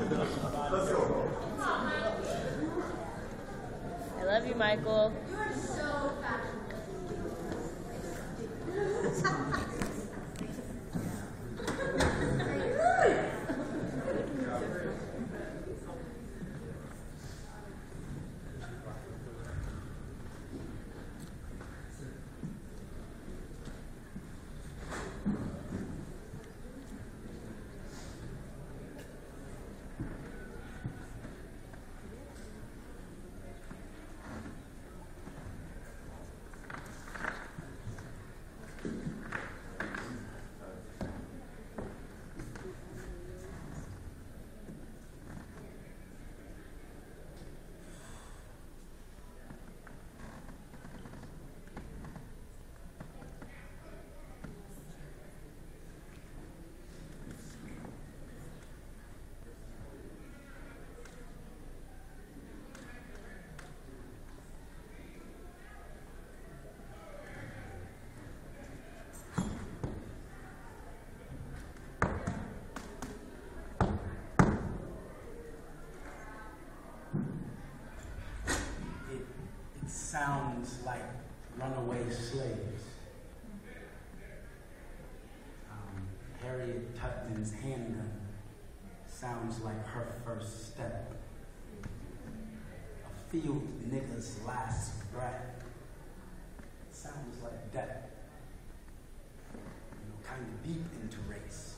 Let's go. I love you, Michael. You are so fashionable. Sounds like runaway slaves. Harriet Tubman's handgun sounds like her first step. A field nigger's last breath sounds like death. Kind of deep into race.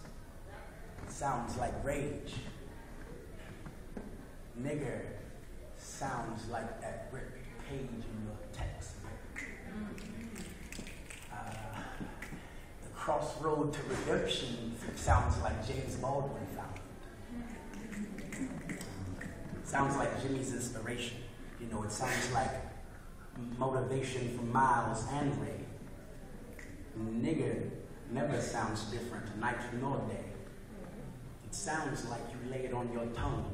It sounds like rage. Nigger sounds like that brick page in your textbook. The crossroad to redemption sounds like James Baldwin found it. Sounds like Jimmy's inspiration. It sounds like motivation from Miles and Ray. Nigger never sounds different, night nor day. It sounds like you lay it on your tongue,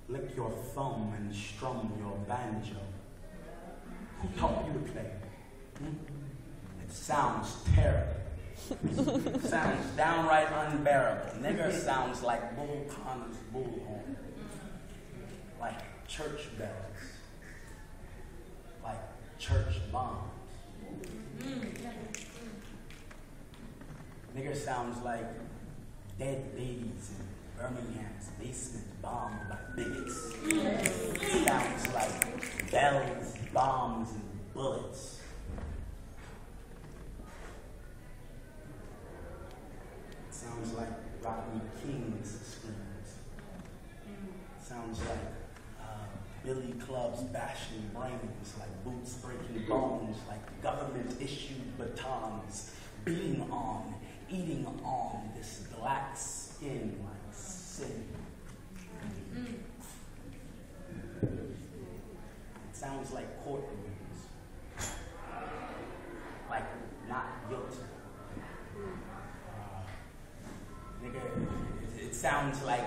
lick your thumb and strum your banjo. Who taught you to play? It sounds terrible. It sounds downright unbearable. Nigger sounds like Bull Connor's bullhorn. Like church bells. Like church bombs. Nigger sounds like dead babies in Birmingham's basement bombed by bigots. It sounds like bells, bombs, and bullets. It sounds like Rodney King's screams. It sounds like billy clubs bashing brains, like boots breaking bones, like government-issued batons, beating on, eating on this black skin like sin. It sounds like courtrooms, like not guilty. It sounds like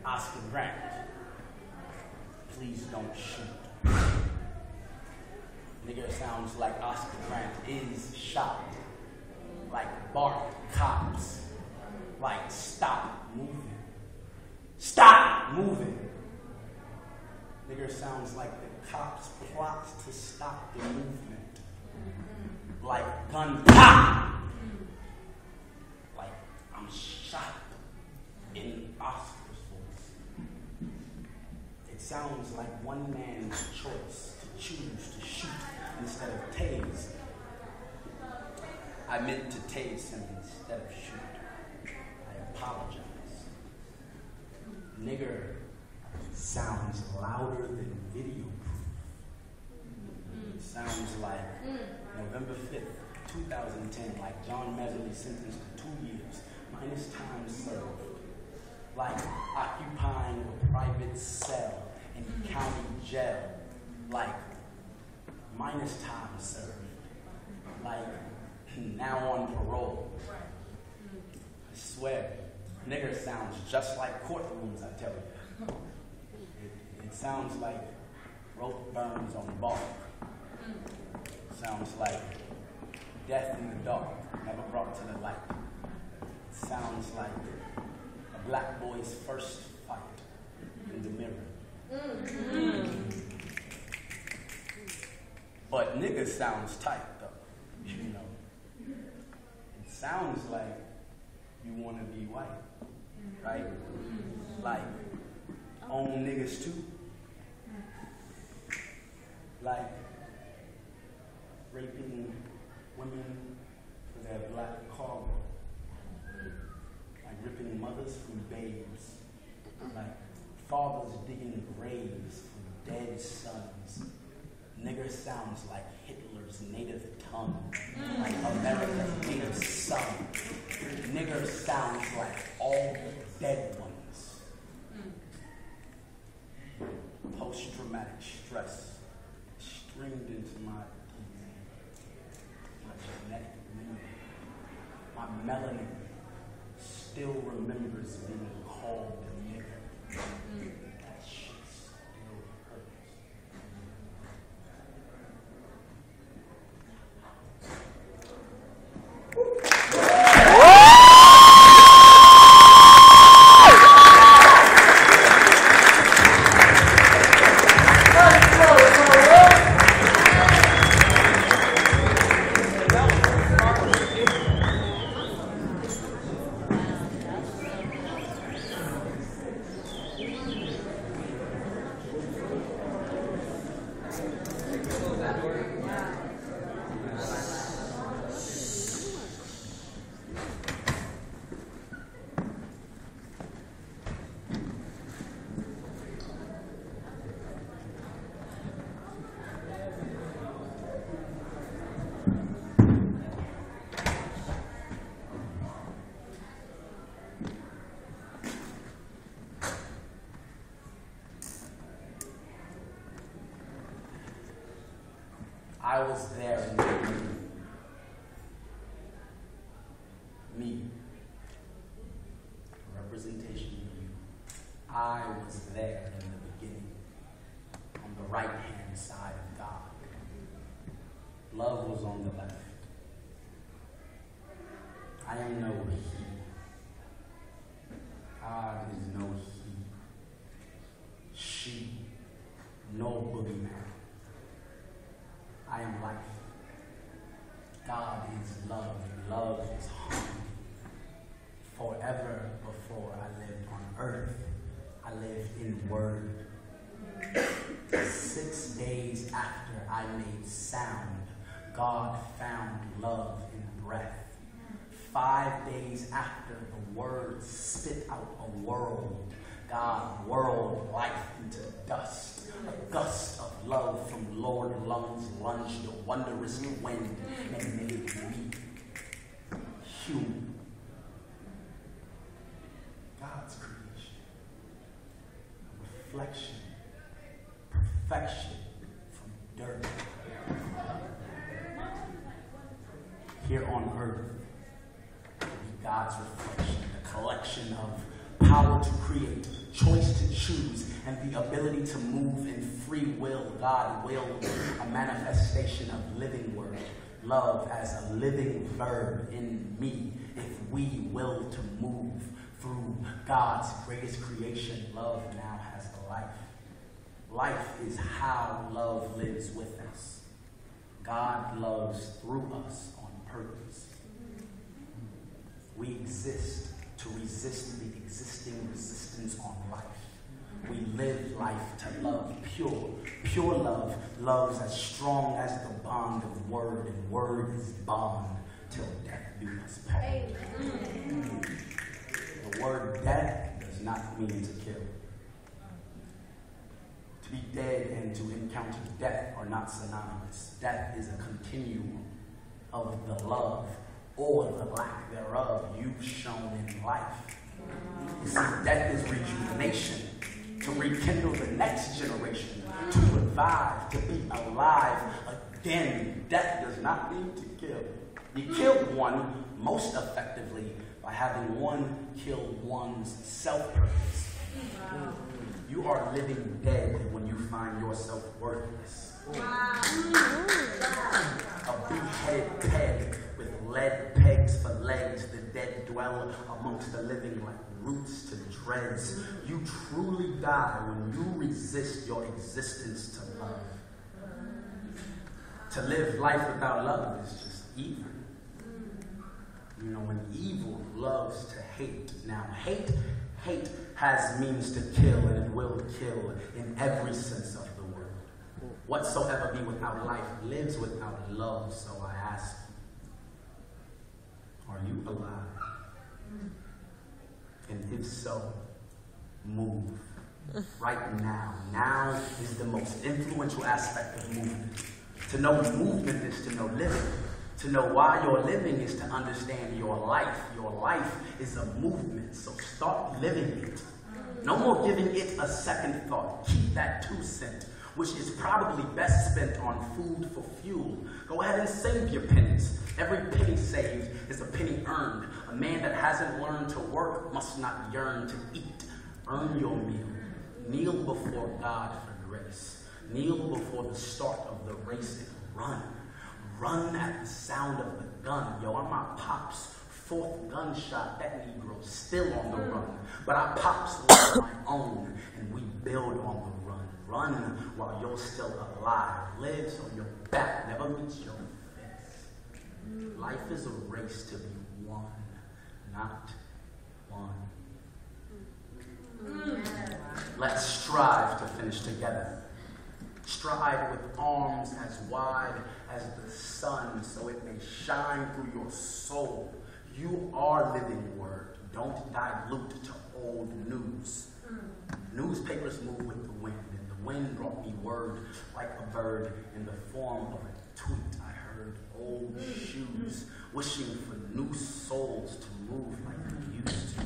Oscar Grant. Please don't shoot. Nigger sounds like Oscar Grant is shot. Like bark cops. Like stop moving. Stop moving. Nigger sounds like the cops plot to stop the movement. Like gun pop. Like I'm shot in Oscar's voice. It sounds like one man's choice to choose to shoot instead of tase. I meant to tase him instead of shoot. I apologize. Nigger sounds louder than video proof. It sounds like November 5th, 2010, like John Meserly sentenced to 2 years, minus time served. Like occupying a private cell in county jail, like minus time served. Like now on parole. I swear, nigger sounds just like courtrooms, I tell you. It sounds like rope burns on bark. It sounds like death in the dark, never brought to the light. It sounds like a black boy's first fight in the mirror. But nigga sounds tight though, you know. It sounds like you want to be white, right? Like, own niggas too. Like, raping women for their black cargo. Like ripping mothers from babes. Like fathers digging graves for dead sons. Nigger sounds like Hitler's native tongue. Like America's native son. Nigger sounds like all the dead ones. Post-traumatic stress streamed into my DNA. My genetic memory. My melanin still remembers being called a nigger. That shit still hurts. I was there in the beginning. Me. A representation of you. I was there in the beginning. On the right-hand side of God. Love was on the left. I am no he. God is no he. She. No boogeyman. I am life. God is love. Love is harmony. Forever before I lived on earth, I lived in word. 6 days after I made sound, God found love in breath. 5 days after the word spit out a world, God whirled life into dust. A gust of love from Lord lungs lunged a wondrous wind and made me human. God's creation. A reflection. Perfection from dirt. Here on earth, God's reflection, a collection of power to create, choice to choose, and the ability to move in free will. God willed a manifestation of living word, love as a living verb in me. If we will to move through God's greatest creation, love now has a life. Life is how love lives with us. God loves through us on purpose. We exist to resist the existing resistance on life. We live life to love pure. Pure love loves as strong as the bond of word, and word is bond till death do us part. The word death does not mean to kill. To be dead and to encounter death are not synonymous. Death is a continuum of the love or the lack thereof you've shown in life. You see, death is rejuvenation, to rekindle the next generation, to revive, to be alive again. Death does not mean to kill. You killed one most effectively by having one kill one's self-purpose. You are living dead when you find yourself worthless. A beheaded peg with lead pegs for legs, the dead dwell amongst the living like roots to shreds. You truly die when you resist your existence to love. To live life without love is just evil. You know, when evil loves to hate. Now, hate has means to kill, and it will kill in every sense of the word. Whatsoever be without life lives without love. So I ask you, are you alive? And if so, move. Right now. Now is the most influential aspect of movement. To know movement is to know living. To know why you're living is to understand your life. Your life is a movement, so start living it. No more giving it a second thought. Keep that 2 cents, which is probably best spent on food for fuel. Go ahead and save your pennies. Every penny saved is a penny earned. A man that hasn't learned to work must not yearn to eat. Earn your meal. Kneel before God for grace. Kneel before the start of the race and run. Run at the sound of the gun. Yo, I'm my pop's 4th gunshot. That Negro's still on the run. But our pops was my own, and we build on the run. Run while you're still alive. Live so your back never meets your fist. Life is a race to be won, not won. Let's strive to finish together. Strive with arms as wide as the sun, so it may shine through your soul. You are living word. Don't dilute to old news. Newspapers move with the wind, and the wind brought me word like a bird in the form of a tweet. I heard old shoes wishing for new souls to move like they used to.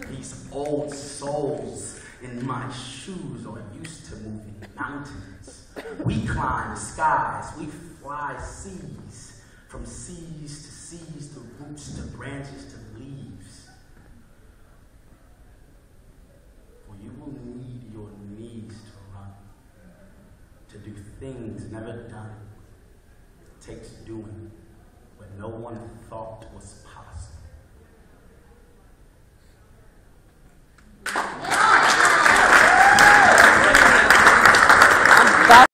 These old souls in my shoes are used to moving mountains. We climb skies, we fly seas, from seas to seas, to roots to branches to leaves. For you will need your knees to run, to do things never done. It takes doing, but no one thought was